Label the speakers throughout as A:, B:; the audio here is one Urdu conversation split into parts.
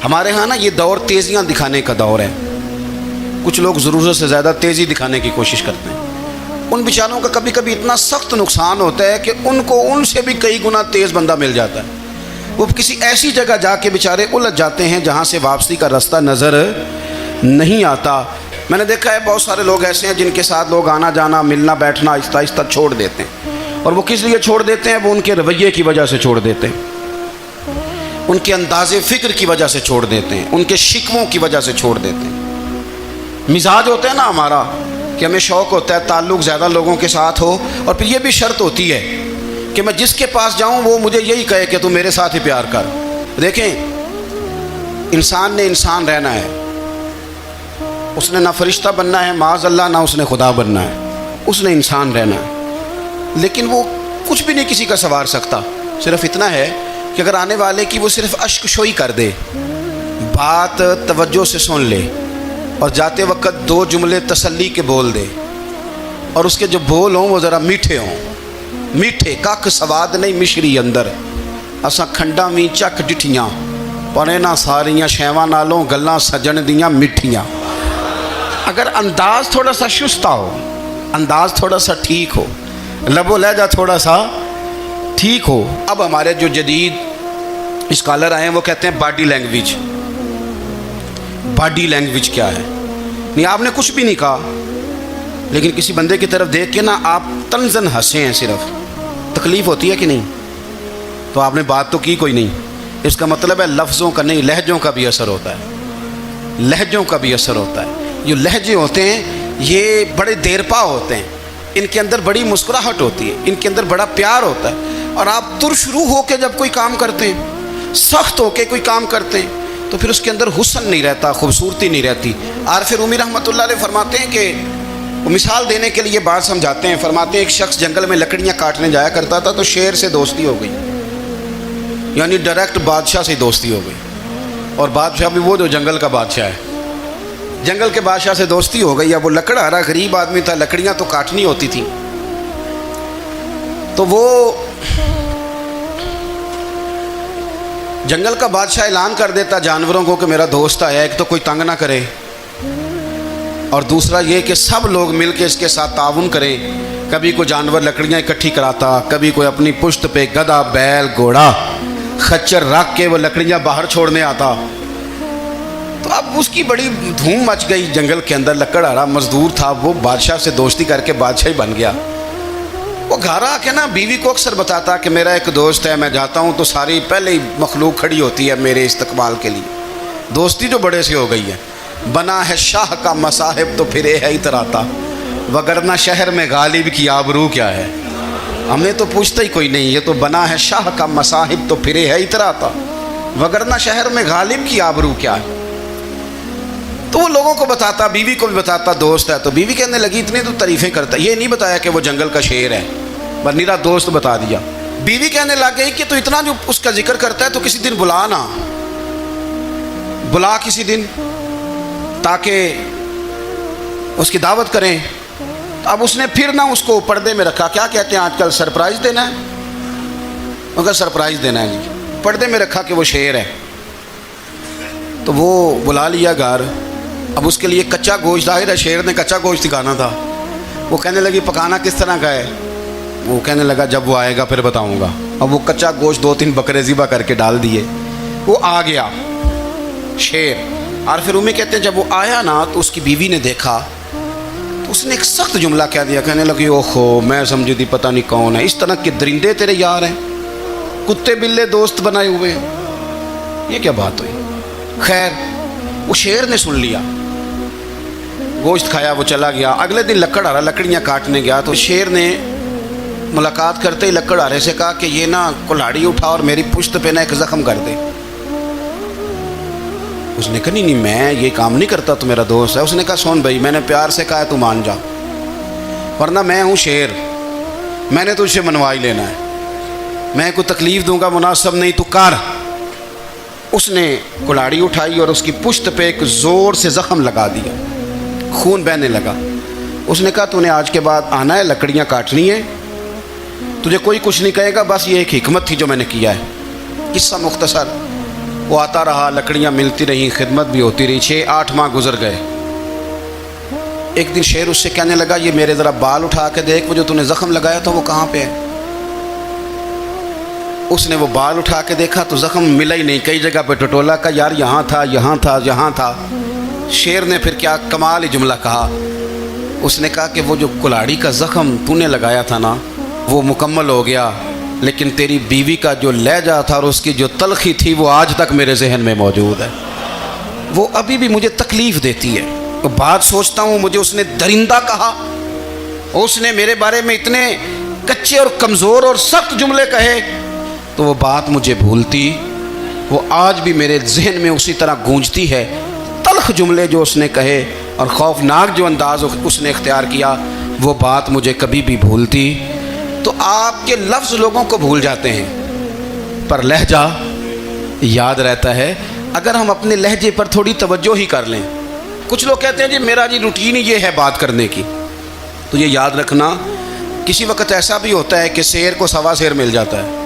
A: ہمارے ہاں نا یہ دور تیزیاں دکھانے کا دور ہے. کچھ لوگ ضرورت سے زیادہ تیزی دکھانے کی کوشش کرتے ہیں. ان بیچاروں کا کبھی کبھی اتنا سخت نقصان ہوتا ہے کہ ان کو ان سے بھی کئی گنا تیز بندہ مل جاتا ہے. وہ کسی ایسی جگہ جا کے بیچارے الجھ جاتے ہیں جہاں سے واپسی کا راستہ نظر نہیں آتا. میں نے دیکھا ہے بہت سارے لوگ ایسے ہیں جن کے ساتھ لوگ آنا جانا ملنا بیٹھنا آہستہ آہستہ چھوڑ دیتے ہیں. اور وہ کس لیے چھوڑ دیتے ہیں؟ وہ ان کے رویے کی وجہ سے چھوڑ دیتے ہیں, ان کے انداز فکر کی وجہ سے چھوڑ دیتے ہیں, ان کے شکووں کی وجہ سے چھوڑ دیتے ہیں. مزاج ہوتا ہے نا ہمارا کہ ہمیں شوق ہوتا ہے تعلق زیادہ لوگوں کے ساتھ ہو, اور پھر یہ بھی شرط ہوتی ہے کہ میں جس کے پاس جاؤں وہ مجھے یہی کہے کہ تو میرے ساتھ ہی پیار کر. دیکھیں, انسان نے انسان رہنا ہے, اس نے نہ فرشتہ بننا ہے معاذ اللہ, نہ اس نے خدا بننا ہے, اس نے انسان رہنا ہے. لیکن وہ کچھ بھی نہیں کسی کا سنوار سکتا. صرف اتنا ہے کہ اگر آنے والے کی وہ صرف اشک شوئی کر دے, بات توجہ سے سن لے, اور جاتے وقت 2 جملے تسلی کے بول دے, اور اس کے جو بول ہوں وہ ذرا میٹھے ہوں. میٹھے کک سواد نہیں مشری اندر, اساں کھنڈاں وی چک ڈٹھیاں, پڑے نہ ساریاں شیواں نالوں گلاں سجن دیاں میٹھیاں. اگر انداز تھوڑا سا شستہ ہو, انداز تھوڑا سا ٹھیک ہو, لب و لہجہ تھوڑا سا ٹھیک ہو. اب ہمارے جو جدید اسکالر آئے ہیں وہ کہتے ہیں باڈی لینگویج. باڈی لینگویج کیا ہے؟ نہیں, آپ نے کچھ بھی نہیں کہا, لیکن کسی بندے کی طرف دیکھ کے نا آپ تنزن ہنسے ہیں, صرف تکلیف ہوتی ہے کہ نہیں؟ تو آپ نے بات تو کی کوئی نہیں. اس کا مطلب ہے لفظوں کا نہیں, لہجوں کا بھی اثر ہوتا ہے. لہجوں کا بھی اثر ہوتا ہے. جو لہجے ہوتے ہیں یہ بڑے دیرپا ہوتے ہیں, ان کے اندر بڑی مسکراہٹ ہوتی ہے, ان کے اندر بڑا پیار ہوتا ہے. اور آپ ترش روح ہو کے جب کوئی کام کرتے ہیں, سخت ہو کے کوئی کام کرتے ہیں, تو پھر اس کے اندر حسن نہیں رہتا, خوبصورتی نہیں رہتی. عارف رومی رحمۃ اللہ علیہ فرماتے ہیں کہ وہ مثال دینے کے لیے بات سمجھاتے ہیں. فرماتے ہیں ایک شخص جنگل میں لکڑیاں کاٹنے جایا کرتا تھا تو شیر سے دوستی ہو گئی, یعنی ڈائریکٹ بادشاہ سے دوستی ہو گئی. اور بادشاہ بھی وہ جو جنگل کا بادشاہ ہے, جنگل کے بادشاہ سے دوستی ہو گئی. اب وہ لکڑہارا غریب آدمی تھا, لکڑیاں تو کاٹنی ہوتی تھیں. تو وہ جنگل کا بادشاہ اعلان کر دیتا جانوروں کو کہ میرا دوست آیا, ایک تو کوئی تنگ نہ کرے, اور دوسرا یہ کہ سب لوگ مل کے اس کے ساتھ تعاون کریں. کبھی کوئی جانور لکڑیاں اکٹھی کراتا, کبھی کوئی اپنی پشت پہ گدھا بیل گھوڑا خچر رکھ کے وہ لکڑیاں باہر چھوڑنے آتا. تو اب اس کی بڑی دھوم مچ گئی جنگل کے اندر. لکڑہارا مزدور تھا, وہ بادشاہ سے دوستی کر کے بادشاہ ہی بن گیا. وہ گھر آ کے نا بیوی کو اکثر بتاتا کہ میرا ایک دوست ہے, میں جاتا ہوں تو ساری پہلے ہی مخلوق کھڑی ہوتی ہے میرے استقبال کے لیے. دوستی جو بڑے سے ہو گئی ہے. بنا ہے شاہ کا مصاحب تو پھر ہے اتراتا, وگرنہ شہر میں غالب کی آبرو کیا ہے. ہم نے تو پوچھتا ہی کوئی نہیں, یہ تو بنا ہے شاہ کا مصاحب تو پھر ہے اتراتا, وگرنہ شہر میں غالب کی آبرو کیا ہے. تو وہ لوگوں کو بتاتا, بیوی کو بھی بتاتا دوست ہے. تو بیوی کہنے لگی اتنی تو تعریفیں کرتا, یہ نہیں بتایا کہ وہ جنگل کا شیر ہے, بس میرا دوست بتا دیا. بیوی کہنے لگ گئی کہ تو اتنا جو اس کا ذکر کرتا ہے تو کسی دن بلا نا, بلا کسی دن تاکہ اس کی دعوت کریں. اب اس نے پھر نہ اس کو پردے میں رکھا. کیا کہتے ہیں آج کل, سرپرائز دینا ہے, مگر سرپرائز دینا ہے جی, پردے میں رکھا کہ وہ شیر ہے. تو وہ بلا لیا گھر. اب اس کے لیے کچا گوشت, ظاہر ہے شیر نے کچا گوشت کھانا تھا. وہ کہنے لگی پکانا کس طرح کا ہے؟ وہ کہنے لگا جب وہ آئے گا پھر بتاؤں گا. اب وہ کچا گوشت 2-3 بکرے ذبح کر کے ڈال دیے. وہ آ گیا شیر. عارف رومی کہتے ہیں جب وہ آیا نا تو اس کی بیوی نے دیکھا تو اس نے ایک سخت جملہ کہہ دیا. کہنے لگی اوہو, میں سمجھی تھی پتہ نہیں کون ہے, اس طرح کے درندے تیرے یار ہیں, کتے بلے دوست بنائے ہوئے ہیں, یہ کیا بات ہوئی. خیر وہ شیر نے سن لیا, گوشت کھایا, وہ چلا گیا. اگلے دن لکڑہارا لکڑیاں کاٹنے گیا تو شیر نے ملاقات کرتے ہی لکڑہارے سے کہا کہ یہ نا کلاڑی اٹھا اور میری پشت پہ نا ایک زخم کر دے. اس نے کہا نہیں میں یہ کام نہیں کرتا, تو میرا دوست ہے. اس نے کہا سن بھائی, میں نے پیار سے کہا ہے تو مان جا, ورنہ میں ہوں شیر, میں نے تجھ سے منوا ہی لینا ہے, میں کوئی تکلیف دوں گا مناسب نہیں, تو کر. اس نے کلاڑی اٹھائی اور اس کی پشت پہ ایک زور سے زخم لگا دیا, خون بہنے لگا. اس نے کہا تو نے آج کے بعد آنا ہے, لکڑیاں کاٹنی ہے, تجھے کوئی کچھ نہیں کہے گا, بس یہ ایک حکمت تھی جو میں نے کیا ہے. قصہ مختصر. وہ آتا رہا، لکڑیاں ملتی رہیں، خدمت بھی ہوتی رہی، 6-8 ماہ گزر گئے۔ ایک دن شیر اس سے کہنے لگا یہ میرے ذرا بال اٹھا کے دیکھ، وہ جو تو نے زخم لگایا تھا وہ کہاں پہ ہے؟ اس نے وہ بال اٹھا کے دیکھا تو زخم ملا ہی نہیں، کئی جگہ پہ ٹٹولا کا یار یہاں تھا یہاں تھا یہاں تھا۔ شیر نے پھر کیا کمال ہی جملہ کہا، اس نے کہا کہ وہ جو کلاڑی کا زخم تو نے لگایا تھا نا وہ مکمل ہو گیا، لیکن تیری بیوی کا جو لہجہ تھا اور اس کی جو تلخی تھی وہ آج تک میرے ذہن میں موجود ہے، وہ ابھی بھی مجھے تکلیف دیتی ہے۔ تو بات سوچتا ہوں مجھے اس نے درندہ کہا، اس نے میرے بارے میں اتنے کچے اور کمزور اور سخت جملے کہے، تو وہ بات مجھے بھولتی، وہ آج بھی میرے ذہن میں اسی طرح گونجتی ہے۔ تلخ جملے جو اس نے کہے اور خوفناک جو انداز اس نے اختیار کیا، وہ بات مجھے کبھی بھی بھولتی۔ تو آپ کے لفظ لوگوں کو بھول جاتے ہیں پر لہجہ یاد رہتا ہے اگر ہم اپنے لہجے پر تھوڑی توجہ ہی کر لیں۔ کچھ لوگ کہتے ہیں جی میرا جی روٹین ہی یہ ہے بات کرنے کی، تو یہ یاد رکھنا کسی وقت ایسا بھی ہوتا ہے کہ شیر کو سوا شیر مل جاتا ہے،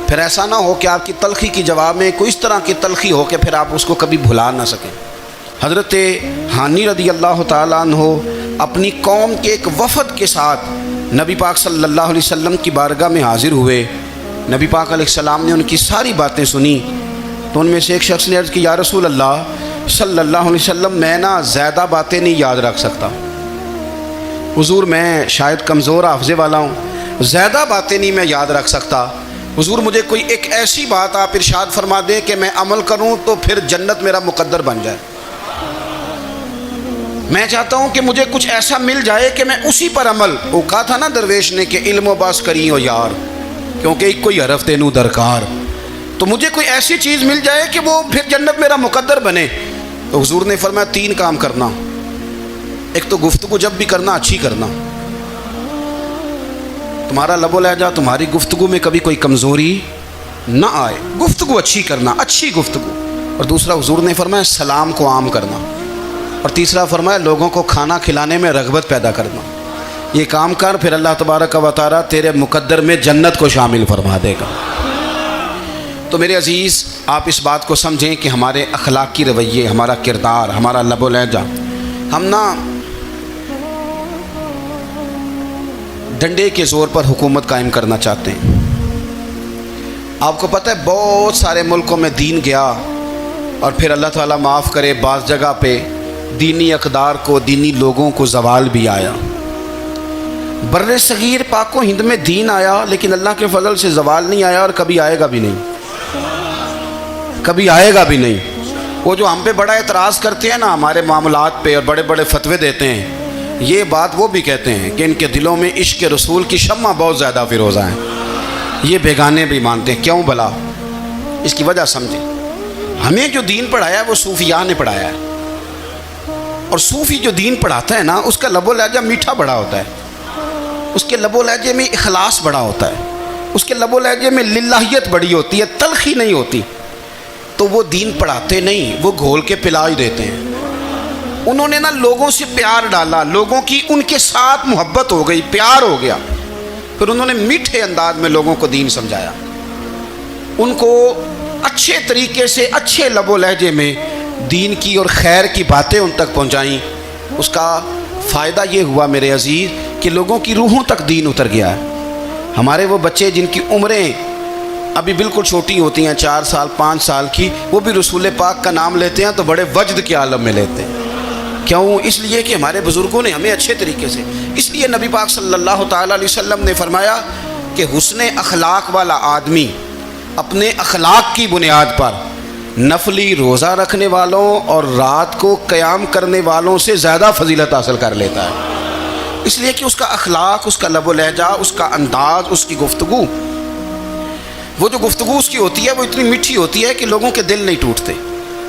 A: پھر ایسا نہ ہو کہ آپ کی تلخی کی جواب میں کوئی اس طرح کی تلخی ہو کہ پھر آپ اس کو کبھی بھلا نہ سکیں۔ حضرت ہانی رضی اللہ تعالیٰ عنہ اپنی قوم کے ایک وفد کے ساتھ نبی پاک صلی اللہ علیہ وسلم کی بارگاہ میں حاضر ہوئے۔ نبی پاک علیہ السلام نے ان کی ساری باتیں سنی، تو ان میں سے ایک شخص نے عرض کی یا رسول اللہ صلی اللہ علیہ وسلم میں نا زیادہ باتیں نہیں یاد رکھ سکتا، حضور میں شاید کمزور حافظے والا ہوں، زیادہ باتیں نہیں میں یاد رکھ سکتا، حضور مجھے کوئی ایک ایسی بات آپ ارشاد فرما دیں کہ میں عمل کروں تو پھر جنت میرا مقدر بن جائے۔ میں چاہتا ہوں کہ مجھے کچھ ایسا مل جائے کہ میں اسی پر عمل، وہ کہا تھا نا درویش نے کہ علم و باس کری ہو یار کیونکہ ایک کوئی حرف تینوں درکار، تو مجھے کوئی ایسی چیز مل جائے کہ وہ پھر جنت میرا مقدر بنے۔ تو حضور نے فرمایا 3 کام کرنا، ایک تو گفتگو جب بھی کرنا اچھی کرنا، تمہارا لب و لہجہ تمہاری گفتگو میں کبھی کوئی کمزوری نہ آئے، گفتگو اچھی کرنا، اچھی گفتگو، اور دوسرا حضور نے فرمایا سلام کو عام کرنا، اور تیسرا فرمایا لوگوں کو کھانا کھلانے میں رغبت پیدا کرنا۔ یہ کام کر پھر اللہ تبارک و تعالیٰ تیرے مقدر میں جنت کو شامل فرما دے گا۔ تو میرے عزیز آپ اس بات کو سمجھیں کہ ہمارے اخلاقی رویے، ہمارا کردار، ہمارا لب و لہجہ، ہم نا ڈنڈے کے زور پر حکومت قائم کرنا چاہتے ہیں۔ آپ کو پتہ ہے بہت سارے ملکوں میں دین گیا اور پھر اللہ تعالیٰ معاف کرے بعض جگہ پہ دینی اقدار کو، دینی لوگوں کو زوال بھی آیا۔ بر صغیر پاک و ہند میں دین آیا لیکن اللہ کے فضل سے زوال نہیں آیا اور کبھی آئے گا بھی نہیں، کبھی آئے گا بھی نہیں۔ وہ جو ہم پہ بڑا اعتراض کرتے ہیں نا ہمارے معاملات پہ اور بڑے بڑے فتوے دیتے ہیں، یہ بات وہ بھی کہتے ہیں کہ ان کے دلوں میں عشق رسول کی شمع بہت زیادہ فیروزہ ہیں، یہ بیگانے بھی مانتے ہیں۔ کیوں بھلا؟ اس کی وجہ سمجھیں، ہمیں جو دین پڑھایا ہے وہ صوفیاء نے پڑھایا ہے، اور صوفی جو دین پڑھاتا ہے نا اس کا لب و لہجہ میٹھا بڑا ہوتا ہے، اس کے لب و لہجے میں اخلاص بڑا ہوتا ہے، اس کے لب و لہجے میں للہیت بڑی ہوتی ہے، تلخی نہیں ہوتی۔ تو وہ دین پڑھاتے نہیں، وہ گھول کے پلا ہی دیتے ہیں۔ انہوں نے نا لوگوں سے پیار ڈالا، لوگوں کی ان کے ساتھ محبت ہو گئی، پیار ہو گیا، پھر انہوں نے میٹھے انداز میں لوگوں کو دین سمجھایا، ان کو اچھے طریقے سے اچھے لب و لہجے میں دین کی اور خیر کی باتیں ان تک پہنچائیں۔ اس کا فائدہ یہ ہوا میرے عزیز کہ لوگوں کی روحوں تک دین اتر گیا ہے۔ ہمارے وہ بچے جن کی عمریں ابھی بالکل چھوٹی ہوتی ہیں، 4 سال 5 سال کی، وہ بھی رسول پاک کا نام لیتے ہیں تو بڑے وجد کے عالم میں لیتے ہیں۔ کیوں؟ اس لیے کہ ہمارے بزرگوں نے ہمیں اچھے طریقے سے، اس لیے نبی پاک صلی اللہ تعالیٰ علیہ وسلم نے فرمایا کہ حسن اخلاق والا آدمی اپنے اخلاق کی بنیاد پر نفلی روزہ رکھنے والوں اور رات کو قیام کرنے والوں سے زیادہ فضیلت حاصل کر لیتا ہے، اس لیے کہ اس کا اخلاق، اس کا لب و لہجہ، اس کا انداز، اس کی گفتگو، وہ جو گفتگو اس کی ہوتی ہے وہ اتنی میٹھی ہوتی ہے کہ لوگوں کے دل نہیں ٹوٹتے،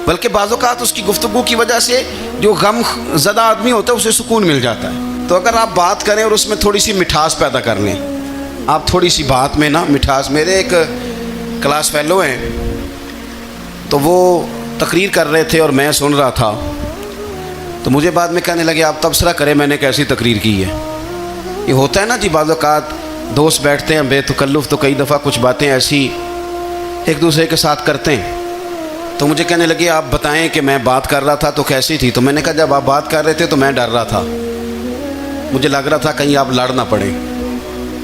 A: بلکہ بعض اوقات اس کی گفتگو کی وجہ سے جو غم زدہ آدمی ہوتا ہے اسے سکون مل جاتا ہے۔ تو اگر آپ بات کریں اور اس میں تھوڑی سی مٹھاس پیدا کر لیں، آپ تھوڑی سی بات میں نا مٹھاس، میرے ایک کلاس فیلو ہیں تو وہ تقریر کر رہے تھے اور میں سن رہا تھا، تو مجھے بعد میں کہنے لگے آپ تبصرہ کریں میں نے کیسی تقریر کی ہے۔ یہ ہوتا ہے نا جی، بعض اوقات دوست بیٹھتے ہیں بے تکلف تو کئی دفعہ کچھ باتیں ایسی ایک دوسرے کے ساتھ کرتے ہیں، تو مجھے کہنے لگے آپ بتائیں کہ میں بات کر رہا تھا تو کیسی تھی؟ تو میں نے کہا جب آپ بات کر رہے تھے تو میں ڈر رہا تھا، مجھے لگ رہا تھا کہیں آپ لڑ نہ پڑیں۔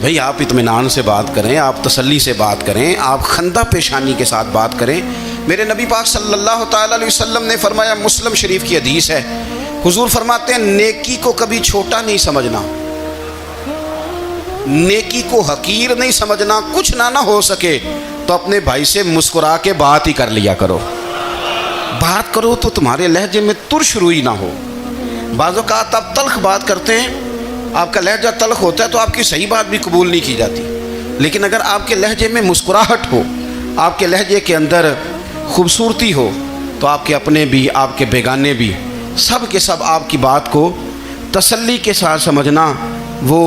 A: بھئی آپ اطمینان سے بات کریں، آپ تسلی سے بات کریں، آپ خندہ پیشانی کے ساتھ بات کریں۔ میرے نبی پاک صلی اللہ تعالیٰ علیہ وسلم نے فرمایا، مسلم شریف کی حدیث ہے، حضور فرماتے ہیں نیکی کو کبھی چھوٹا نہیں سمجھنا، نیکی کو حقیر نہیں سمجھنا، کچھ نہ ہو سکے تو اپنے بھائی سے مسکرا کے بات ہی کر لیا کرو، بات کرو تو تمہارے لہجے میں ترش روئی نہ ہو۔ بعض اوقات آپ تلخ بات کرتے ہیں، آپ کا لہجہ تلخ ہوتا ہے تو آپ کی صحیح بات بھی قبول نہیں کی جاتی، لیکن اگر آپ کے لہجے میں مسکراہٹ ہو، آپ کے لہجے کے اندر خوبصورتی ہو، تو آپ کے اپنے بھی آپ کے بیگانے بھی سب کے سب آپ کی بات کو تسلی کے ساتھ سمجھنا وہ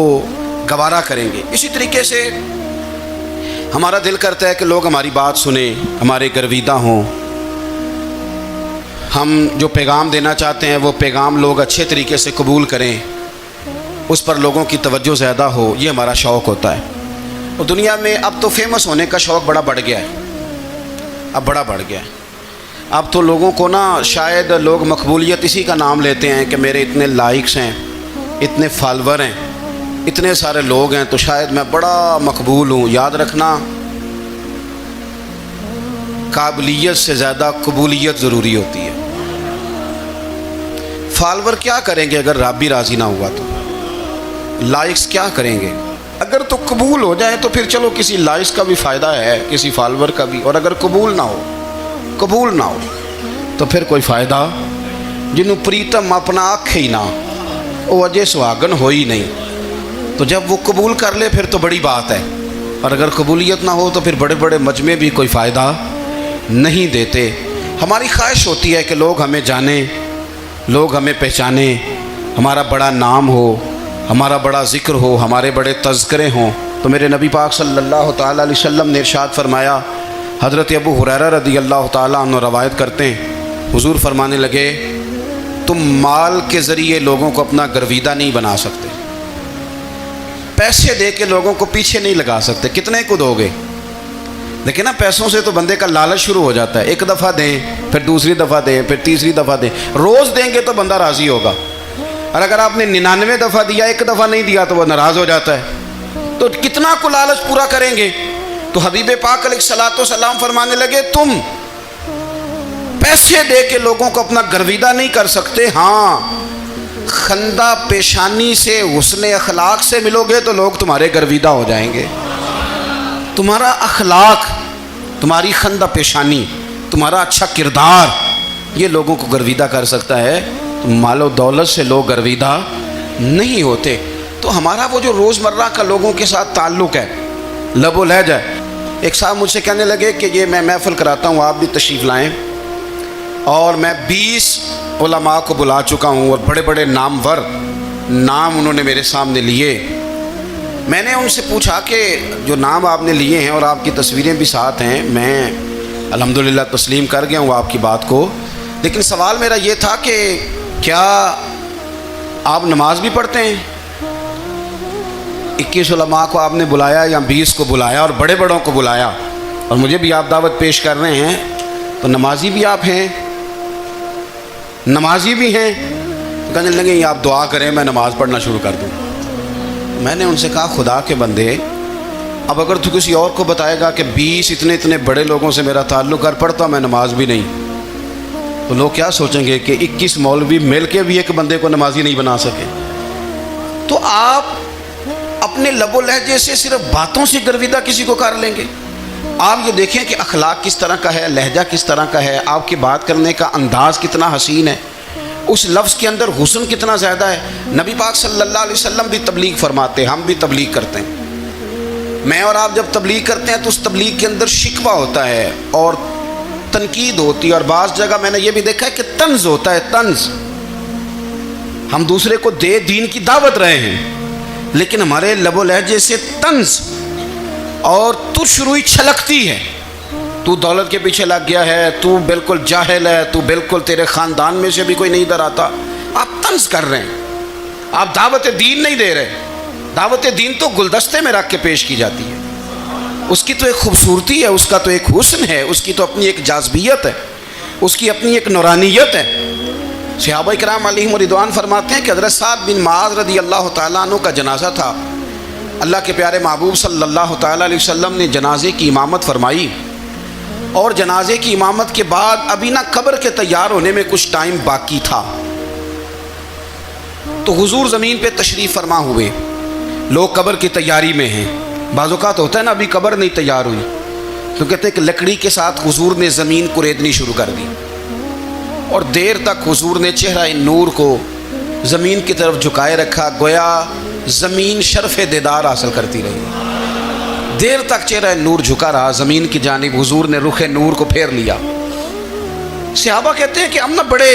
A: گوارا کریں گے۔ اسی طریقے سے ہمارا دل کرتا ہے کہ لوگ ہماری بات سنیں، ہمارے گرویدہ ہوں، ہم جو پیغام دینا چاہتے ہیں وہ پیغام لوگ اچھے طریقے سے قبول کریں، اس پر لوگوں کی توجہ زیادہ ہو، یہ ہمارا شوق ہوتا ہے۔ اور دنیا میں اب تو فیمس ہونے کا شوق بڑا بڑھ گیا ہے، اب بڑا بڑھ گیا ہے۔ اب تو لوگوں کو نا شاید لوگ مقبولیت اسی کا نام لیتے ہیں کہ میرے اتنے لائکس ہیں، اتنے فالور ہیں، اتنے سارے لوگ ہیں تو شاید میں بڑا مقبول ہوں۔ یاد رکھنا، قابلیت سے زیادہ قبولیت ضروری ہوتی ہے۔ فالور کیا کریں گے اگر رب بھی راضی نہ ہوا تو؟ لائکس کیا کریں گے؟ اگر تو قبول ہو جائے تو پھر چلو کسی لائکس کا بھی فائدہ ہے، کسی فالور کا بھی، اور اگر قبول نہ ہو تو پھر کوئی فائدہ جنوں پریتم اپنا آنکھ ہی نہ وہ اجے سہاگن ہو ہی نہیں۔ تو جب وہ قبول کر لے پھر تو بڑی بات ہے، اور اگر قبولیت نہ ہو تو پھر بڑے بڑے مجمع بھی کوئی فائدہ نہیں دیتے۔ ہماری خواہش ہوتی ہے کہ لوگ ہمیں جانیں، لوگ ہمیں پہچانیں، ہمارا بڑا نام ہو، ہمارا بڑا ذکر ہو، ہمارے بڑے تذکرے ہوں۔ تو میرے نبی پاک صلی اللہ تعالیٰ علیہ وسلم نے ارشاد فرمایا، حضرت ابو ہریرہ رضی اللہ تعالیٰ عنہ روایت کرتے ہیں، حضور فرمانے لگے، تم مال کے ذریعے لوگوں کو اپنا گرویدہ نہیں بنا سکتے، پیسے دے کے لوگوں کو پیچھے نہیں لگا سکتے۔ کتنے کو دو گے؟ دیکھیں نا، پیسوں سے تو بندے کا لالچ شروع ہو جاتا ہے، ایک دفعہ دیں، پھر دوسری دفعہ دیں، پھر تیسری دفعہ دیں، روز دیں گے تو بندہ راضی ہوگا، اور اگر آپ نے 99 دفعہ دیا، ایک دفعہ نہیں دیا تو وہ ناراض ہو جاتا ہے۔ تو کتنا کو لالچ پورا کریں گے؟ تو حبیب پاک علیہ الصلوۃ والسلام فرمانے لگے، تم پیسے دے کے لوگوں کو اپنا گرویدہ نہیں کر سکتے، ہاں خندہ پیشانی سے، حسن اخلاق سے ملو گے تو لوگ تمہارے گرویدہ ہو جائیں گے۔ تمہارا اخلاق، تمہاری خندہ پیشانی، تمہارا اچھا کردار، یہ لوگوں کو گرویدہ کر سکتا ہے۔ مال و دولت سے لوگ گرویدہ نہیں ہوتے۔ تو ہمارا وہ جو روزمرہ کا لوگوں کے ساتھ تعلق ہے، لب و لہجہ ہے۔ ایک صاحب مجھ سے کہنے لگے کہ یہ میں محفل کراتا ہوں، آپ بھی تشریف لائیں، اور میں 20 علماء کو بلا چکا ہوں، اور بڑے بڑے نامور نام انہوں نے میرے سامنے لیے۔ میں نے ان سے پوچھا کہ جو نام آپ نے لیے ہیں اور آپ کی تصویریں بھی ساتھ ہیں، میں الحمدللہ تسلیم کر گیا ہوں آپ کی بات کو، لیکن سوال میرا یہ تھا کہ کیا آپ نماز بھی پڑھتے ہیں؟ 21 علماء کو آپ نے بلایا یا 20 کو بلایا اور بڑے بڑوں کو بلایا، اور مجھے بھی آپ دعوت پیش کر رہے ہیں، تو نمازی بھی آپ ہیں، نمازی بھی ہیں؟ کہنے لگے یہ آپ دعا کریں میں نماز پڑھنا شروع کر دوں۔ میں نے ان سے کہا خدا کے بندے، اب اگر تو کسی اور کو بتائے گا کہ 20 اتنے بڑے لوگوں سے میرا تعلق کر پڑتا میں نماز بھی نہیں، تو لوگ کیا سوچیں گے کہ 21 مولوی مل کے بھی ایک بندے کو نمازی نہیں بنا سکے۔ تو آپ اپنے لب و لہجے سے صرف باتوں سے گرویدہ کسی کو کر لیں گے؟ آپ یہ دیکھیں کہ اخلاق کس طرح کا ہے، لہجہ کس طرح کا ہے، آپ کی بات کرنے کا انداز کتنا حسین ہے، اس لفظ کے اندر حسن کتنا زیادہ ہے۔ نبی پاک صلی اللہ علیہ وسلم بھی تبلیغ فرماتے، ہم بھی تبلیغ کرتے ہیں۔ میں اور آپ جب تبلیغ کرتے ہیں تو اس تبلیغ کے اندر شکوہ ہوتا ہے اور تنقید ہوتی ہے، اور بعض جگہ میں نے یہ بھی دیکھا ہے کہ طنز ہوتا ہے، طنز۔ ہم دوسرے کو دین کی دعوت رہے ہیں، لیکن ہمارے لب و لہجے سے طنز اور ترش روئی چھلکتی ہے۔ تو دولت کے پیچھے لگ گیا ہے، تو بالکل جاہل ہے، تو بالکل تیرے خاندان میں سے بھی کوئی نہیں ادھر آتا۔ آپ طنز کر رہے ہیں، آپ دعوت دین نہیں دے رہے۔ دعوت دین تو گلدستے میں رکھ کے پیش کی جاتی ہے، اس کی تو ایک خوبصورتی ہے، اس کا تو ایک حسن ہے، اس کی تو اپنی ایک جاذبیت ہے۔ اس کی اپنی ایک نورانیت ہے۔ صحابہ کرام علیہم رضوان فرماتے ہیں کہ حضرت سعد بن معاذ رضی اللہ تعالیٰ عنہ کا جنازہ تھا، اللہ کے پیارے محبوب صلی اللہ تعالیٰ علیہ وسلم نے جنازے کی امامت فرمائی، اور جنازے کی امامت کے بعد ابھی نہ قبر کے تیار ہونے میں کچھ ٹائم باقی تھا، تو حضور زمین پہ تشریف فرما ہوئے، لوگ قبر کی تیاری میں ہیں۔ بعض اوقات ہوتا ہے نا ابھی قبر نہیں تیار ہوئی تو کہتے ہیں کہ لکڑی کے ساتھ حضور نے زمین کریدنی شروع کر دی، اور دیر تک حضور نے چہرہ نور کو زمین کی طرف جھکائے رکھا، گویا زمین شرف دیدار حاصل کرتی رہی، دیر تک چہرہ نور جھکا رہا زمین کی جانب، حضور نے رخ نور کو پھیر لیا۔ صحابہ کہتے ہیں کہ ہم نہ بڑے،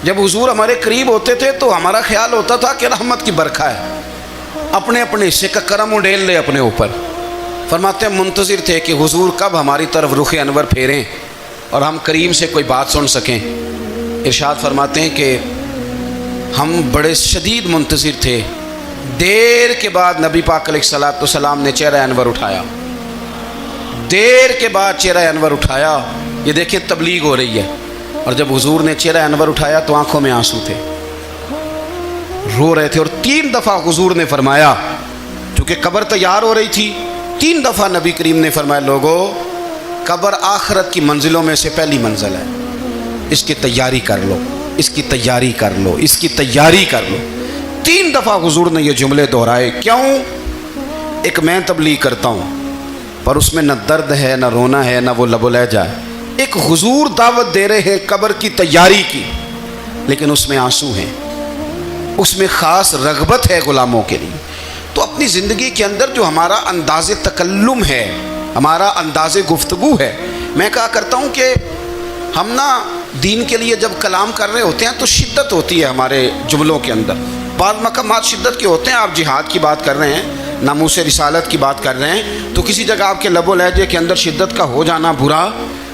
A: جب حضور ہمارے قریب ہوتے تھے تو ہمارا خیال ہوتا تھا کہ رحمت کی برکھا ہے، اپنے اپنے حصے کا کرم اڈیل لے اپنے اوپر۔ فرماتے ہیں منتظر تھے کہ حضور کب ہماری طرف رخ انور پھیریں اور ہم کریم سے کوئی بات سن سکیں۔ ارشاد فرماتے ہیں کہ ہم بڑے شدید منتظر تھے، دیر کے بعد نبی پاک علیہ الصلوۃ والسلام نے چہرہ انور اٹھایا، دیر کے بعد چہرہ انور اٹھایا۔ یہ دیکھیں تبلیغ ہو رہی ہے، اور جب حضور نے چہرہ انور اٹھایا تو آنکھوں میں آنسو تھے، رو رہے تھے، اور 3 دفعہ حضور نے فرمایا، چونکہ قبر تیار ہو رہی تھی، 3 دفعہ نبی کریم نے فرمایا لوگو قبر آخرت کی منزلوں میں سے پہلی منزل ہے، اس کی تیاری کر لو، اس کی تیاری کر لو، اس کی تیاری کر لو۔ 3 دفعہ حضور نے یہ جملے دہرائے۔ کیوں؟ ایک میں تبلیغ کرتا ہوں پر اس میں نہ درد ہے، نہ رونا ہے، نہ وہ لب و لہجہ ہے۔ ایک حضور دعوت دے رہے ہیں قبر کی تیاری کی، لیکن اس میں آنسو ہیں، اس میں خاص رغبت ہے غلاموں کے لیے۔ تو اپنی زندگی کے اندر جو ہمارا انداز تکلم ہے، ہمارا انداز گفتگو ہے، میں کہا کرتا ہوں کہ ہم نا دین کے لیے جب کلام کر رہے ہوتے ہیں تو شدت ہوتی ہے ہمارے جملوں کے اندر، بعض مقامات شدت کے ہوتے ہیں۔ آپ جہاد کی بات کر رہے ہیں، ناموس رسالت کی بات کر رہے ہیں، تو کسی جگہ آپ کے لب و لہجے کے اندر شدت کا ہو جانا برا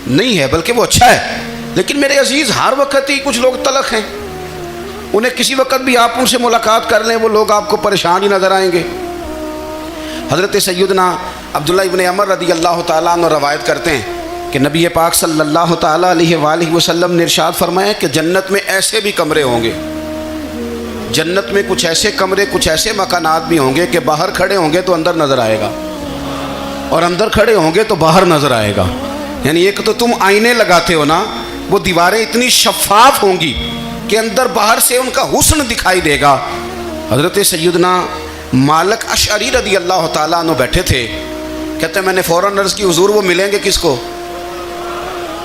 A: نہیں ہے، بلکہ وہ اچھا ہے۔ لیکن میرے عزیز، ہر وقت ہی کچھ لوگ تلخ ہیں، انہیں کسی وقت بھی آپ ان سے ملاقات کر لیں وہ لوگ آپ کو پریشان ہی نظر آئیں گے۔ حضرت سیدنا عبداللہ ابن عمر رضی اللہ تعالیٰ عنہ روایت کرتے ہیں کہ نبی پاک صلی اللہ تعالیٰ علیہ وآلہ وسلم نے ارشاد فرمایا کہ جنت میں ایسے بھی کمرے ہوں گے، جنت میں کچھ ایسے کمرے، کچھ ایسے مکانات بھی ہوں گے کہ باہر کھڑے ہوں گے تو اندر نظر آئے گا، اور اندر کھڑے ہوں گے تو باہر نظر آئے گا۔ یعنی ایک تو تم آئینے لگاتے ہو نا، وہ دیواریں اتنی شفاف ہوں گی کہ اندر باہر سے ان کا حسن دکھائی دے گا۔ حضرت سیدنا مالک اشعری رضی اللہ تعالیٰ عنہ بیٹھے تھے، کہتے ہیں میں نے فوراً عرض کی حضور وہ ملیں گے کس کو؟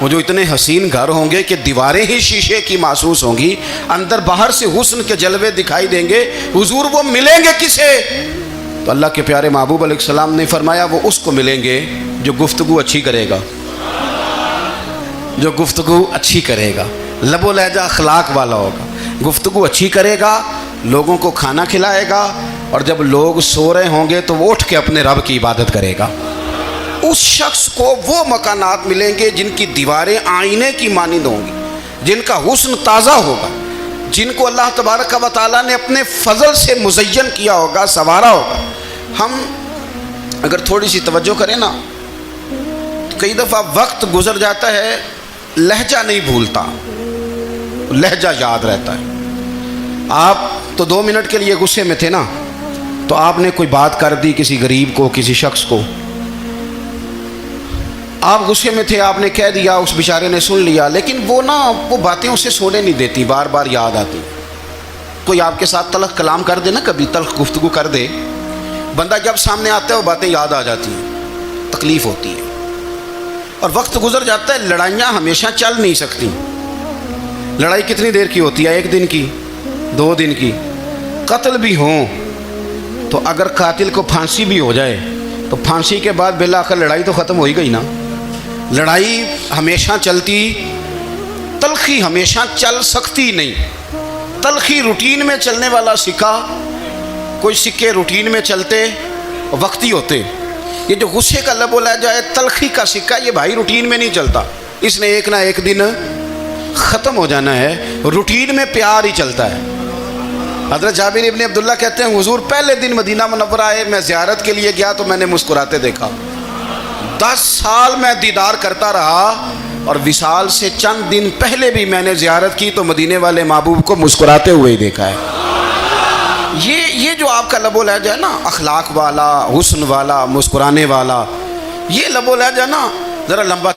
A: وہ جو اتنے حسین گھر ہوں گے کہ دیواریں ہی شیشے کی محسوس ہوں گی، اندر باہر سے حسن کے جلوے دکھائی دیں گے، حضور وہ ملیں گے کسے؟ تو اللہ کے پیارے محبوب علیہ السلام نے فرمایا وہ اس کو ملیں گے جو گفتگو اچھی کرے گا، جو گفتگو اچھی کرے گا، لب و لہجہ اخلاق والا ہوگا، گفتگو اچھی کرے گا، لوگوں کو کھانا کھلائے گا، اور جب لوگ سو رہے ہوں گے تو وہ اٹھ کے اپنے رب کی عبادت کرے گا۔ اس شخص کو وہ مکانات ملیں گے جن کی دیواریں آئینے کی مانند ہوں گی، جن کا حسن تازہ ہوگا، جن کو اللہ تبارک و تعالیٰ نے اپنے فضل سے مزین کیا ہوگا، سنوارا ہوگا۔ ہم اگر تھوڑی سی توجہ کریں نا، کئی دفعہ وقت گزر جاتا ہے، لہجہ نہیں بھولتا، لہجہ یاد رہتا ہے۔ آپ تو 2 منٹ کے لیے غصے میں تھے نا، تو آپ نے کوئی بات کر دی کسی غریب کو، کسی شخص کو، آپ غصے میں تھے، آپ نے کہہ دیا، اس بیچارے نے سن لیا، لیکن وہ باتیں اسے سونے نہیں دیتی، بار بار یاد آتی۔ کوئی آپ کے ساتھ تلخ کلام کر دے نا، کبھی تلخ گفتگو کر دے، بندہ جب سامنے آتا ہے وہ باتیں یاد آ جاتی ہیں، تکلیف ہوتی ہے، اور وقت گزر جاتا ہے۔ لڑائیاں ہمیشہ چل نہیں سکتی۔ لڑائی کتنی دیر کی ہوتی ہے؟ 1 دن کی، 2 دن کی۔ قتل بھی ہوں تو اگر قاتل کو پھانسی بھی ہو جائے تو پھانسی کے بعد بالآخر لڑائی تو ختم ہو ہی گئی نا۔ لڑائی ہمیشہ چلتی، تلخی ہمیشہ چل سکتی نہیں۔ تلخی روٹین میں چلنے والا سکہ، کوئی سکے روٹین میں چلتے وقتی ہوتے، یہ جو غصے کا لب و لہجہ ہے، تلخی کا سکہ، یہ بھائی روٹین میں نہیں چلتا، اس نے ایک نہ ایک دن ختم ہو جانا ہے۔ روٹین میں پیار ہی چلتا ہے۔ حضرت جابر ابن عبداللہ کہتے ہیں حضور پہلے دن مدینہ منورہ آئے، میں زیارت کے لیے گیا تو میں نے مسکراتے دیکھا، 10 سال میں دیدار کرتا رہا، اور وصال سے چند دن پہلے بھی میں نے زیارت کی تو مدینے والے محبوب کو مسکراتے ہوئے ہی دیکھا ہے۔ یہ جو آپ کا لب و لہجہ ہے نا، اخلاق والا، حسن والا، مسکرانے والا، یہ لب و لہجہ نا ذرا لمبا